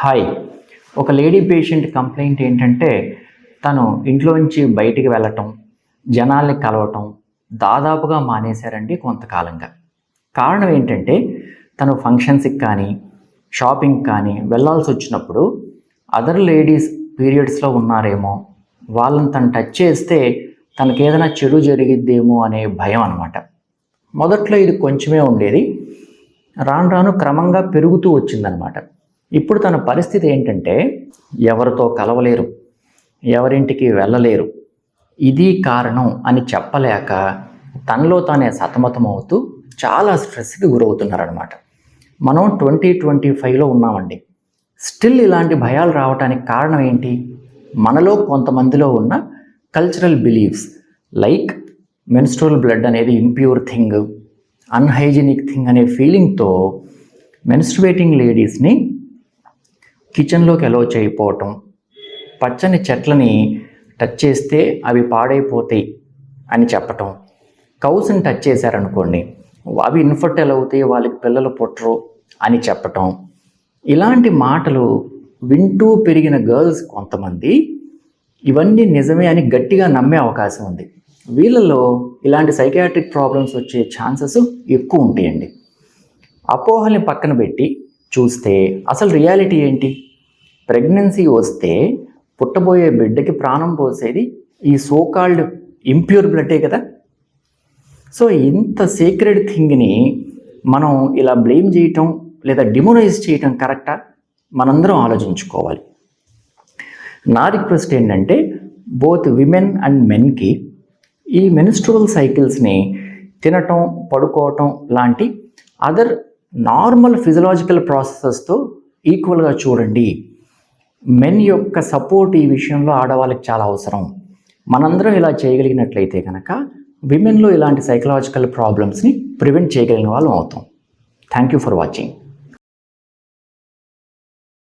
Hi. ఒక lady patient complaint ఏంటంటే తను ఇంట్లోంచి బయటికి వెళ్ళటం, జనాల్ని కలవటం దాదాపుగా మానేశారండి కొంతకాలంగా. కారణం ఏంటంటే తను ఫంక్షన్స్కి కానీ షాపింగ్కి కానీ వెళ్ళాల్సి వచ్చినప్పుడు అదర్ లేడీస్ పీరియడ్స్లో ఉన్నారేమో, వాళ్ళని తను టచ్ చేస్తే తనకేదైనా చెడు జరిగిద్దేమో అనే భయం అన్నమాట. మొదట్లో ఇది కొంచెమే ఉండేది, రాను రాను క్రమంగా పెరుగుతూ వచ్చిందనమాట. ఇప్పుడు తన పరిస్థితి ఏంటంటే ఎవరితో కలవలేరు, ఎవరింటికి వెళ్ళలేరు. ఇది కారణం అని చెప్పలేక తనలో తానే సతమతమవుతూ చాలా స్ట్రెస్కి గురవుతున్నారనమాట. మనం 2025లో ఉన్నామండి. స్టిల్ ఇలాంటి భయాలు రావడానికి కారణం ఏంటి? మనలో కొంతమందిలో ఉన్న cultural beliefs like menstrual blood అనేది ఇంప్యూర్ థింగ్, అన్హైజీనిక్ థింగ్ అనే ఫీలింగ్తో మెన్స్ట్రువేటింగ్ లేడీస్ని కిచెన్లోకి అలో చేయకపోవటం, పచ్చని చెట్లని టచ్ చేస్తే అవి పాడైపోతాయి అని చెప్పటం, కౌస్ని టచ్ చేశారనుకోండి అవి ఇన్ఫర్టైల్ అవుతాయి, వాళ్ళకి పిల్లలు పుట్టరు అని చెప్పటం. ఇలాంటి మాటలు వింటూ పెరిగిన గర్ల్స్ కొంతమంది ఇవన్నీ నిజమే అని గట్టిగా నమ్మే అవకాశం ఉంది. వీళ్ళలో ఇలాంటి సైకియాట్రిక్ ప్రాబ్లమ్స్ వచ్చే ఛాన్సెస్ ఎక్కువ ఉంటాయండి. అపోహల్ని పక్కన పెట్టి చూస్తే అసలు రియాలిటీ ఏంటి? ప్రెగ్నెన్సీ వస్తే పుట్టబోయే బిడ్డకి ప్రాణం పోసేది ఈ సోకాల్డ్ ఇంప్యూర్ బ్లడ్డే కదా. సో ఇంత సీక్రెట్ థింగ్ని మనం ఇలా బ్లేమ్ చేయటం లేదా డిమోనైజ్ చేయటం కరెక్టా? మనందరం ఆలోచించుకోవాలి. నా రిక్వెస్ట్ ఏంటంటే బోత్ విమెన్ అండ్ మెన్కి ఈ మెన్స్ట్రువల్ సైకిల్స్ని తినటం, పడుకోవటం లాంటి అదర్ నార్మల్ ఫిజియలాజికల్ ప్రాసెసెస్తో ఈక్వల్గా చూడండి. మెన్ యొక్క సపోర్ట్ ఈ విషయంలో ఆడవాళ్ళకి చాలా అవసరం. మనందరం ఇలా చేయగలిగినట్లయితే కనుక విమెన్లో ఇలాంటి సైకలాజికల్ ప్రాబ్లమ్స్ని ప్రివెంట్ చేయగలిగిన వాళ్ళం అవుతాం. Thank you for watching.